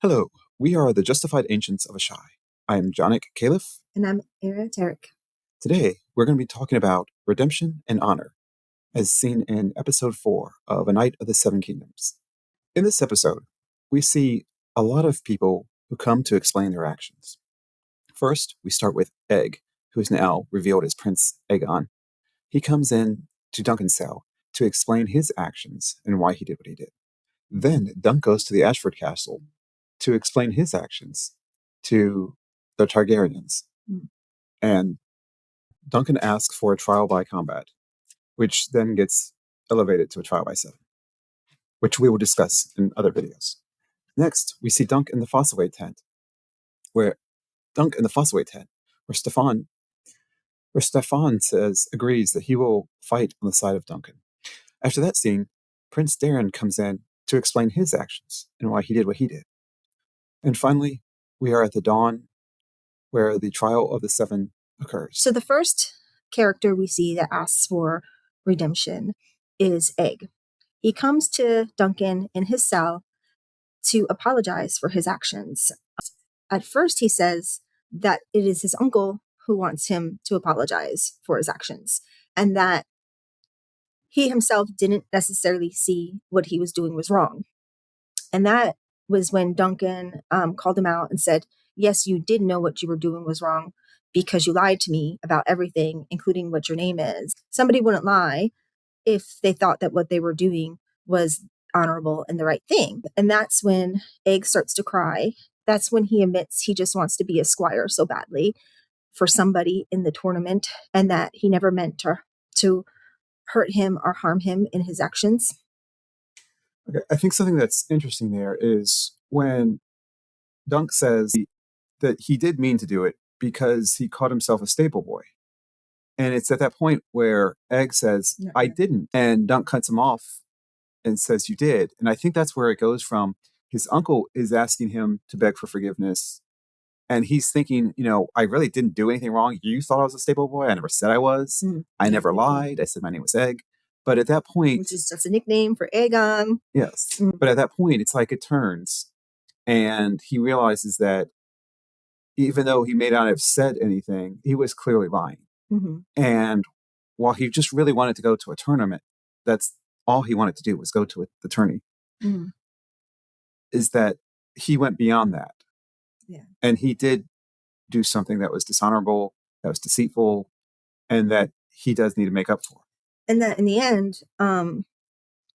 Hello, we are the Justified Ancients of Ashai. I am Jonik Caliph. And I'm Era Tarek. Today, we're going to be talking about redemption and honor, as seen in episode 4 of A Knight of the Seven Kingdoms. In this episode, we see a lot of people who come to explain their actions. First, we start with Egg, who is now revealed as Prince Aerion. He comes in to Duncan's cell to explain his actions and why he did what he did. Then, Dunk goes to the Ashford Castle to explain his actions to the Targaryens. And Duncan asks for a trial by combat, which then gets elevated to a trial by 7, which we will discuss in other videos. Next, we see Dunk in the Fossaway tent, where Stefan agrees that he will fight on the side of Duncan. After that scene, Prince Aerion comes in to explain his actions and why he did what he did. And finally, we are at the dawn where the trial of the 7 occurs. So the first character we see that asks for redemption is Egg. He comes to Duncan in his cell to apologize for his actions. At first, he says that it is his uncle who wants him to apologize for his actions, and that he himself didn't necessarily see what he was doing was wrong. And that was when Duncan called him out and said, yes, you did know what you were doing was wrong because you lied to me about everything, including what your name is. Somebody wouldn't lie if they thought that what they were doing was honorable and the right thing. And that's when Egg starts to cry. That's when he admits he just wants to be a squire so badly for somebody in the tournament, and that he never meant to hurt him or harm him in his actions. Okay, I think something that's interesting there is when Dunk says that he did mean to do it because he called himself a stable boy. And it's at that point where Egg says, I didn't. And Dunk cuts him off and says, you did. And I think that's where it goes from. His uncle is asking him to beg for forgiveness. And he's thinking, I really didn't do anything wrong. You thought I was a stable boy. I never said I was. I never lied. I said my name was Egg. But at that point... Which is just a nickname for Aegon. Yes. But at that point, it's like it turns. And he realizes that even though he may not have said anything, he was clearly lying. And while he just really wanted to go to a tournament, that's all he wanted to do was go to the tourney. Is that he went beyond that. Yeah. And he did do something that was dishonorable, that was deceitful, and that he does need to make up for. And that in the end,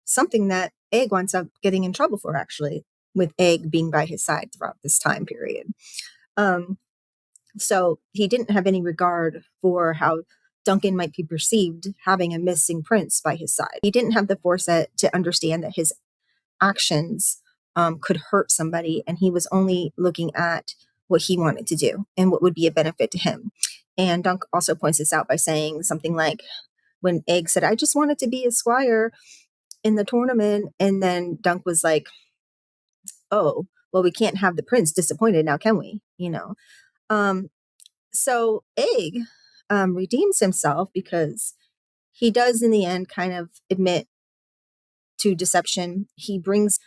something that Egg winds up getting in trouble for, actually, with Egg being by his side throughout this time period. So he didn't have any regard for how Duncan might be perceived having a missing prince by his side. He didn't have the foresight to understand that his actions could hurt somebody, and he was only looking at what he wanted to do and what would be a benefit to him. And Dunk also points this out by saying something like, when Egg said, I just wanted to be a squire in the tournament, and then Dunk was like, oh, well, we can't have the prince disappointed now, can we? So Egg redeems himself because he does in the end kind of admit to deception. He brings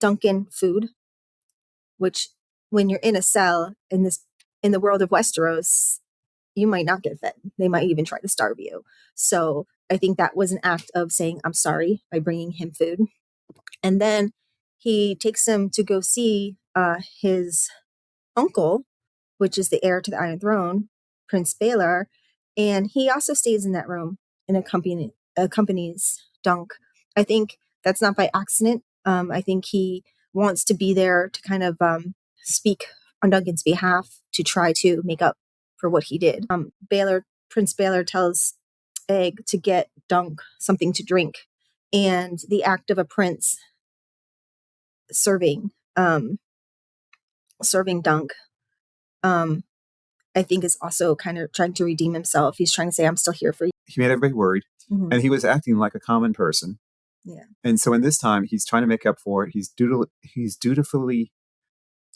Duncan food, which when you're in a cell in the world of Westeros, you might not get fed. They might even try to starve you. So I think that was an act of saying, I'm sorry, by bringing him food. And then he takes him to go see his uncle, which is the heir to the Iron Throne, Prince Baelor. And he also stays in that room and accompanies Dunk. I think that's not by accident. I think he wants to be there to kind of speak on Duncan's behalf to try to make up for what he did. Prince Baelor tells Egg to get Dunk something to drink. And the act of a prince serving Dunk, I think is also kind of trying to redeem himself. He's trying to say, I'm still here for you. He made everybody worried, and he was acting like a common person. Yeah. And so in this time, he's trying to make up for it. He's dutifully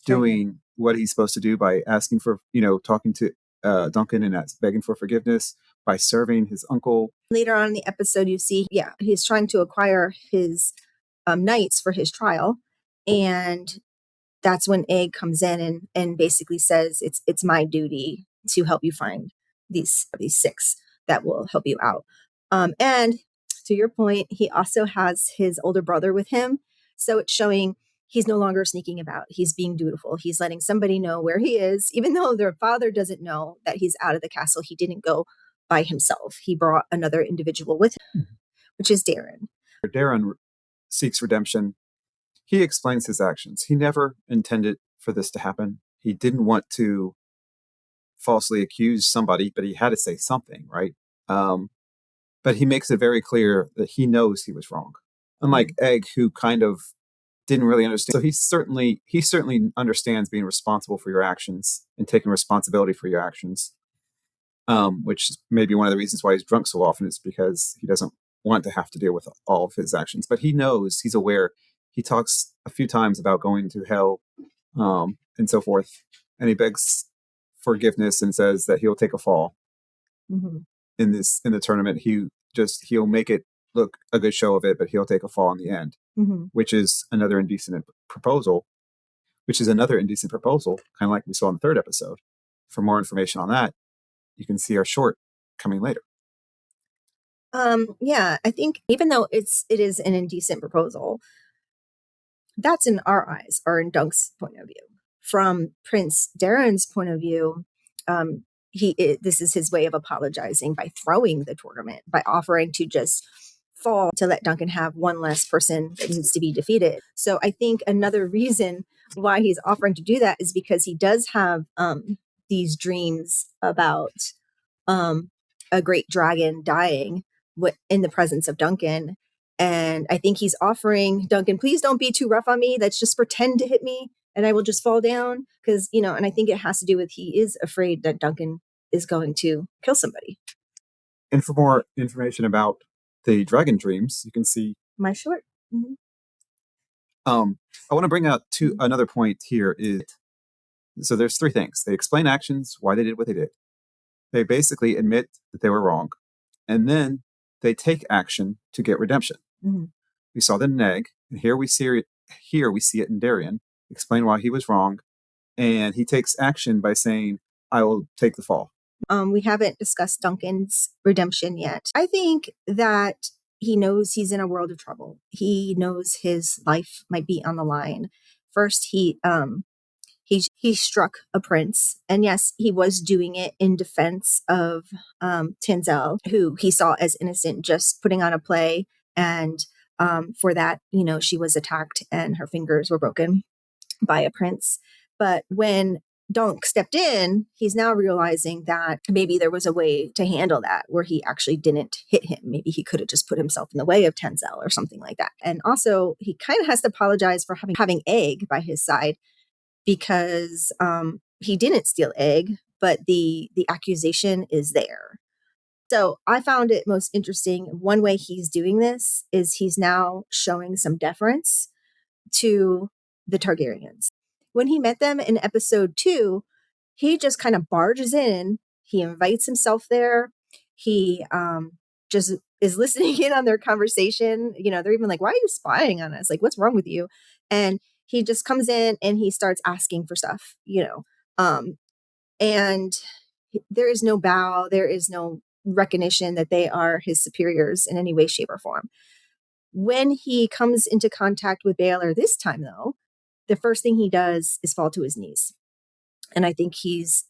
doing what he's supposed to do by asking for, talking to Duncan and begging for forgiveness, by serving his uncle. Later on in the episode, you see, he's trying to acquire his knights for his trial. And that's when Egg comes in and basically says it's my duty to help you find these six that will help you out. And to your point, he also has his older brother with him. So it's showing he's no longer sneaking about. He's being dutiful. He's letting somebody know where he is, even though their father doesn't know that he's out of the castle. He didn't go by himself. He brought another individual with him, which is Darren. Darren seeks redemption. He explains his actions. He never intended for this to happen. He didn't want to falsely accuse somebody, but he had to say something, right? But he makes it very clear that he knows he was wrong. Unlike Egg, who kind of didn't really understand. So he certainly understands being responsible for your actions and taking responsibility for your actions, which is maybe one of the reasons why he's drunk so often, is because he doesn't want to have to deal with all of his actions. But he knows, he's aware. He talks a few times about going to hell and so forth. And he begs forgiveness and says that he'll take a fall in the tournament. He'll make it look a good show of it, but he'll take a fall in the end, which is another indecent proposal, kind of like we saw in the third episode. For more information on that, you can see our short coming later. Yeah, I think even though it is an indecent proposal, that's in our eyes, or in Dunk's point of view. From Prince Darren's point of view, this is his way of apologizing by throwing the tournament, by offering to just fall to let Duncan have one less person that needs to be defeated. So I think another reason why he's offering to do that is because he does have these dreams about a great dragon dying in the presence of Duncan. And I think he's offering Duncan, please don't be too rough on me. Let's just pretend to hit me and I will just fall down. Because, and I think it has to do with he is afraid that Duncan is going to kill somebody. And for more information about the dragon dreams, you can see my short. I want to bring out another point here. So there's three things. They explain actions, why they did what they did. They basically admit that they were wrong. And then they take action to get redemption. We saw that in Egg, and here we see it in Darien. Explain why he was wrong, and he takes action by saying, I will take the fall. We haven't discussed Duncan's redemption yet. I think that he knows he's in a world of trouble. He knows his life might be on the line. First, he struck a prince, and yes, he was doing it in defense of Tanzel, who he saw as innocent, just putting on a play. And for that, she was attacked and her fingers were broken by a prince. But when Dunk stepped in, he's now realizing that maybe there was a way to handle that where he actually didn't hit him. Maybe he could have just put himself in the way of Tanzel or something like that. And also, he kind of has to apologize for having Egg by his side, because he didn't steal Egg, but the accusation is there. So I found it most interesting. One way he's doing this is he's now showing some deference to the Targaryens. When he met them in episode 2, he just kind of barges in. He invites himself there. He just is listening in on their conversation. They're even like, why are you spying on us? Like, what's wrong with you? And he just comes in and he starts asking for stuff, and there is no bow. There is no recognition that they are his superiors in any way, shape, or form. When he comes into contact with Baelor this time, though, the first thing he does is fall to his knees. And I think he's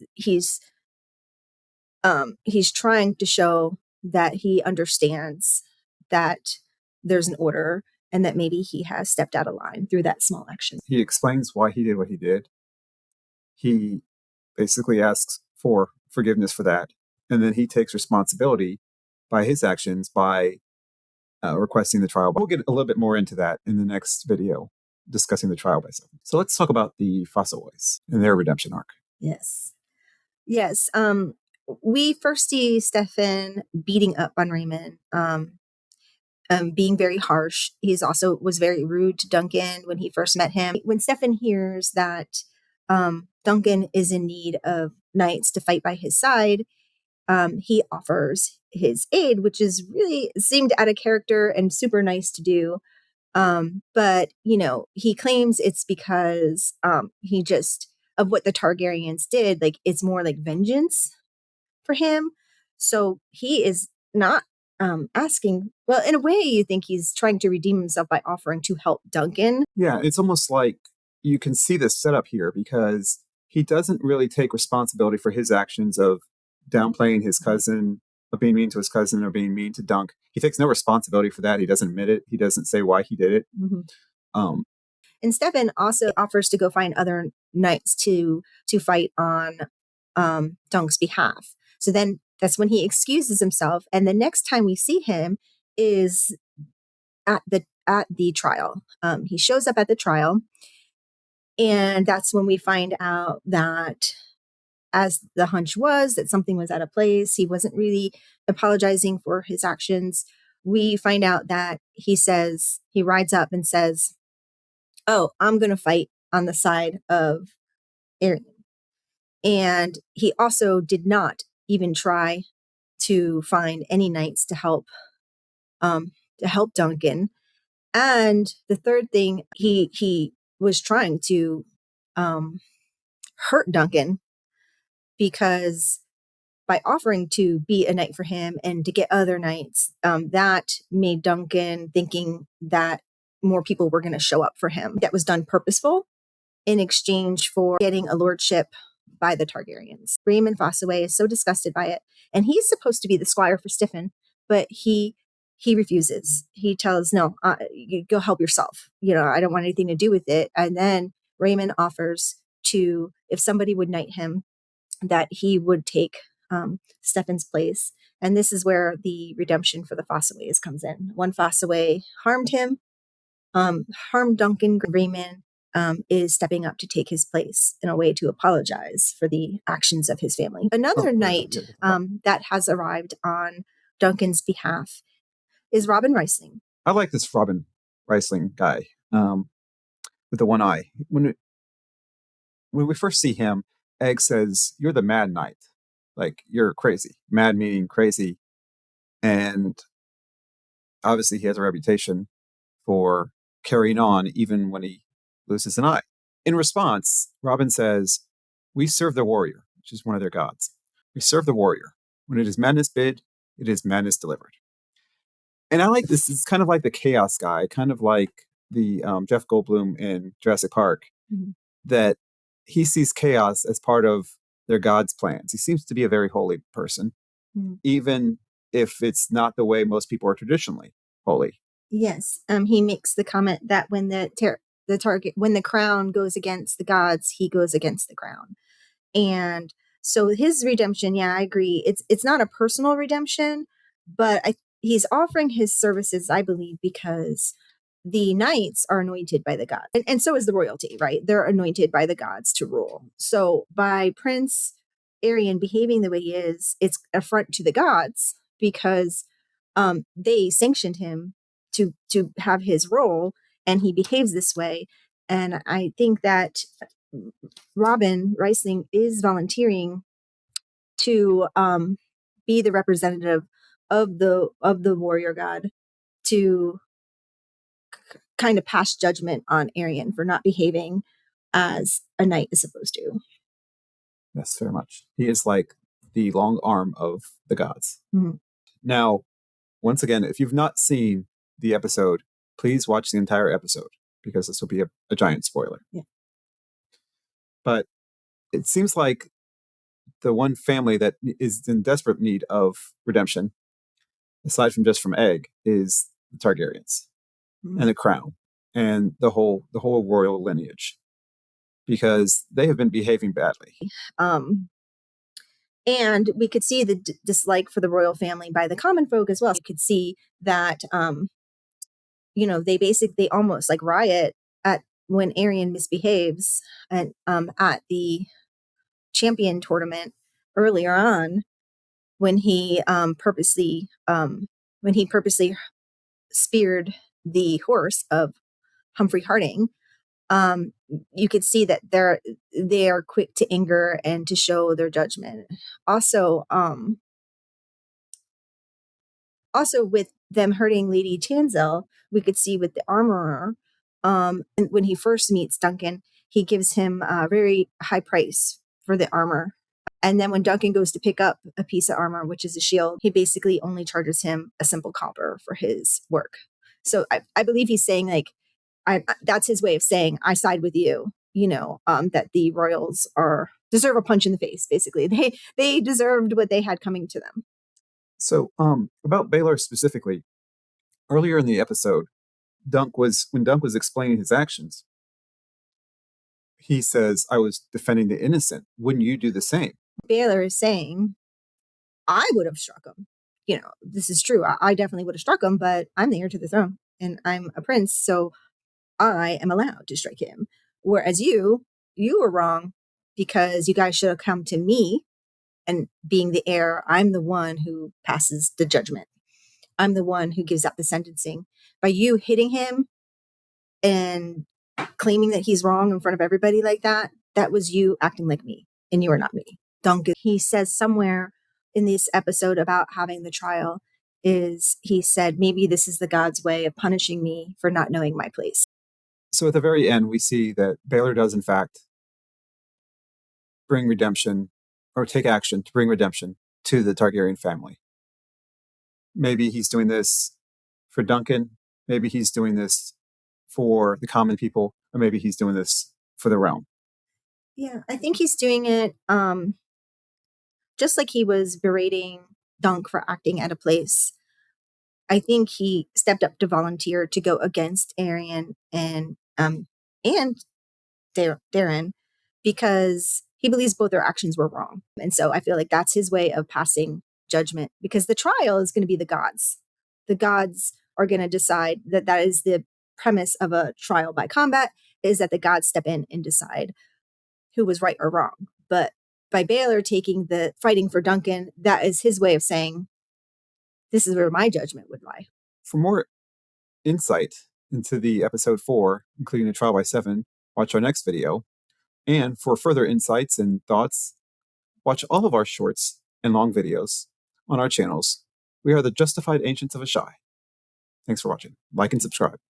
trying to show that he understands that there's an order and that maybe he has stepped out of line through that small action. He explains why he did what he did. He basically asks for forgiveness for that. And then he takes responsibility by his actions by requesting the trial. But we'll get a little bit more into that in the next video, discussing the trial by Stefan. So let's talk about the Fossilites and their redemption arc. Yes. We first see Stefan beating up on Raymond, being very harsh. He's also was very rude to Duncan when he first met him. When Stefan hears that Duncan is in need of knights to fight by his side, he offers his aid, which is really seemed out of character and super nice to do. But, he claims it's because he just, of what the Targaryens did, like it's more like vengeance for him. So he is not asking, well, in a way, you think he's trying to redeem himself by offering to help Duncan. Yeah, it's almost like you can see this setup here because he doesn't really take responsibility for his actions of downplaying his cousin, of being mean to his cousin, or being mean to Dunk. He takes no responsibility for that. He doesn't admit it. He doesn't say why he did it. Um, And Stefan also offers to go find other knights to fight on Dunk's behalf. So then that's when he excuses himself, and the next time we see him is at the trial. He shows up at the trial, and that's when we find out that, as the hunch was, that something was out of place. He wasn't really apologizing for his actions. We find out that he rides up and says, "Oh, I'm going to fight on the side of Aerion." And he also did not even try to find any knights to help Duncan. And the third thing, he was trying to hurt Duncan, because by offering to be a knight for him and to get other knights, that made Duncan thinking that more people were going to show up for him. That was done purposeful in exchange for getting a lordship by the Targaryens. Raymond Fossaway is so disgusted by it, and he's supposed to be the squire for Stefan, but he refuses. He tells, "No, you go help yourself. I don't want anything to do with it." And then Raymond offers to, if somebody would knight him, that he would take Stefan's place. And this is where the redemption for the Fossaways comes in. One Fossaway harmed him, harmed Duncan. Raymond is stepping up to take his place in a way to apologize for the actions of his family. Another knight that has arrived on Duncan's behalf is Robin Reisling. I like this Robin Reisling guy with the one eye. When we first see him, Egg says, "You're the Mad Knight. Like, you're crazy." Mad meaning crazy. And obviously he has a reputation for carrying on even when he loses an eye. In response, Robin says, "We serve the warrior," which is one of their gods. "We serve the warrior. When it is madness bid, it is madness delivered." And I like this. It's kind of like the chaos guy, kind of like the Jeff Goldblum in Jurassic Park, that he sees chaos as part of their God's plans. He seems to be a very holy person, even if it's not the way most people are traditionally holy. Yes, he makes the comment that when when the crown goes against the gods, he goes against the crown. And so his redemption, yeah, I agree. It's not a personal redemption, but he's offering his services, I believe, because the knights are anointed by the gods. And so is the royalty, right? They're anointed by the gods to rule. So by Prince Aerion behaving the way he is, it's an affront to the gods, because they sanctioned him to have his role, and he behaves this way. And I think that Robin Reisling is volunteering to be the representative of the warrior god, to kind of pass judgment on Aerion for not behaving as a knight is supposed to. Yes, very much. He is like the long arm of the gods. Now, once again, if you've not seen the episode, please watch the entire episode, because this will be a giant spoiler. Yeah. But it seems like the one family that is in desperate need of redemption, aside from Egg, is the Targaryens and the crown and the whole royal lineage, because they have been behaving badly. And we could see the dislike for the royal family by the common folk as well. You could see that, they almost like riot at when Aerion misbehaves at the champion tournament earlier on, when he purposely speared the horse of Humphrey Harding. You could see that they are quick to anger and to show their judgment. Also with them hurting Lady Tansel, we could see with the armorer. And when he first meets Duncan, he gives him a very high price for the armor. And then when Duncan goes to pick up a piece of armor, which is a shield, he basically only charges him a simple copper for his work. So I believe he's saying, like, that's his way of saying, I side with you, that the royals deserve a punch in the face, basically. They deserved what they had coming to them. So, about Baelor specifically, earlier in the episode, when Dunk was explaining his actions, he says, I was defending the innocent. Wouldn't you do the same? Baelor is saying, I would have struck him. This is true. I definitely would have struck him, but I'm the heir to the throne and I'm a prince, so I am allowed to strike him. Whereas you were wrong because you guys should have come to me, and being the heir, I'm the one who passes the judgment. I'm the one who gives out the sentencing. By you hitting him and claiming that he's wrong in front of everybody like that, that was you acting like me, and you are not me. Duncan, he says somewhere in this episode about having the trial, he said, maybe this is the God's way of punishing me for not knowing my place. So at the very end, we see that Baelor does, in fact, bring redemption, or take action to bring redemption to the Targaryen family. Maybe he's doing this for Duncan, maybe he's doing this for the common people, or maybe he's doing this for the realm. Yeah, I think he's doing it just like he was berating Dunk for acting at a place. I think he stepped up to volunteer to go against Aerion and Darren, because he believes both their actions were wrong. And so I feel like that's his way of passing judgment, because the trial is going to be the gods. The gods are going to decide that is the premise of a trial by combat, is that the gods step in and decide who was right or wrong. But by Baelor taking the fighting for Duncan, that is his way of saying, this is where my judgment would lie. For more insight into the episode 4, including the trial by 7, watch our next video. And for further insights and thoughts, watch all of our shorts and long videos on our channels. We are the Justified Ancients of Ashai. Thanks for watching. Like and subscribe.